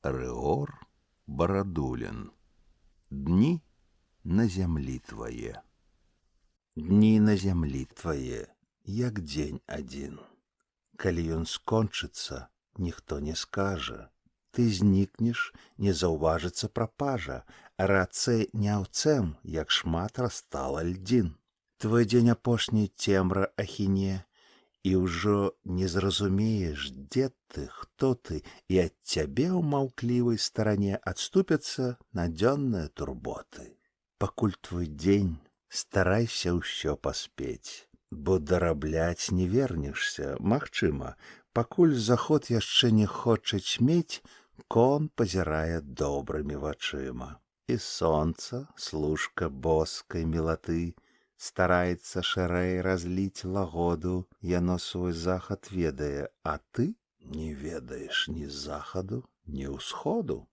Рыгор Барадулін. Дні на зямлі твае. Дні на зямлі твае, як дзень адзін. Калі ён скончыцца, ніхто не скажа. Ты знікнеш, не заўважыцца прапажа, а рацэ няўцэм, як шмат растала льдзін. Твой дзень апошні цемра ахіне, і ўжо не зразумееш, дзе ты, хто ты, і ад цябе ў маўклівай старане адступяцца надзённыя турботы. Пакуль твой дзень, старайся ўсё паспець, бо дарабляць не вернешся, магчыма, пакуль заход яшчэ не хоча чмець, кон пазірае добрымі вачыма. І сонца, служка боскай мілаты, стараецца шырэй разліць лагоду, яно свой захад ведае, а ты не ведаеш ні захаду, ні ўсходу.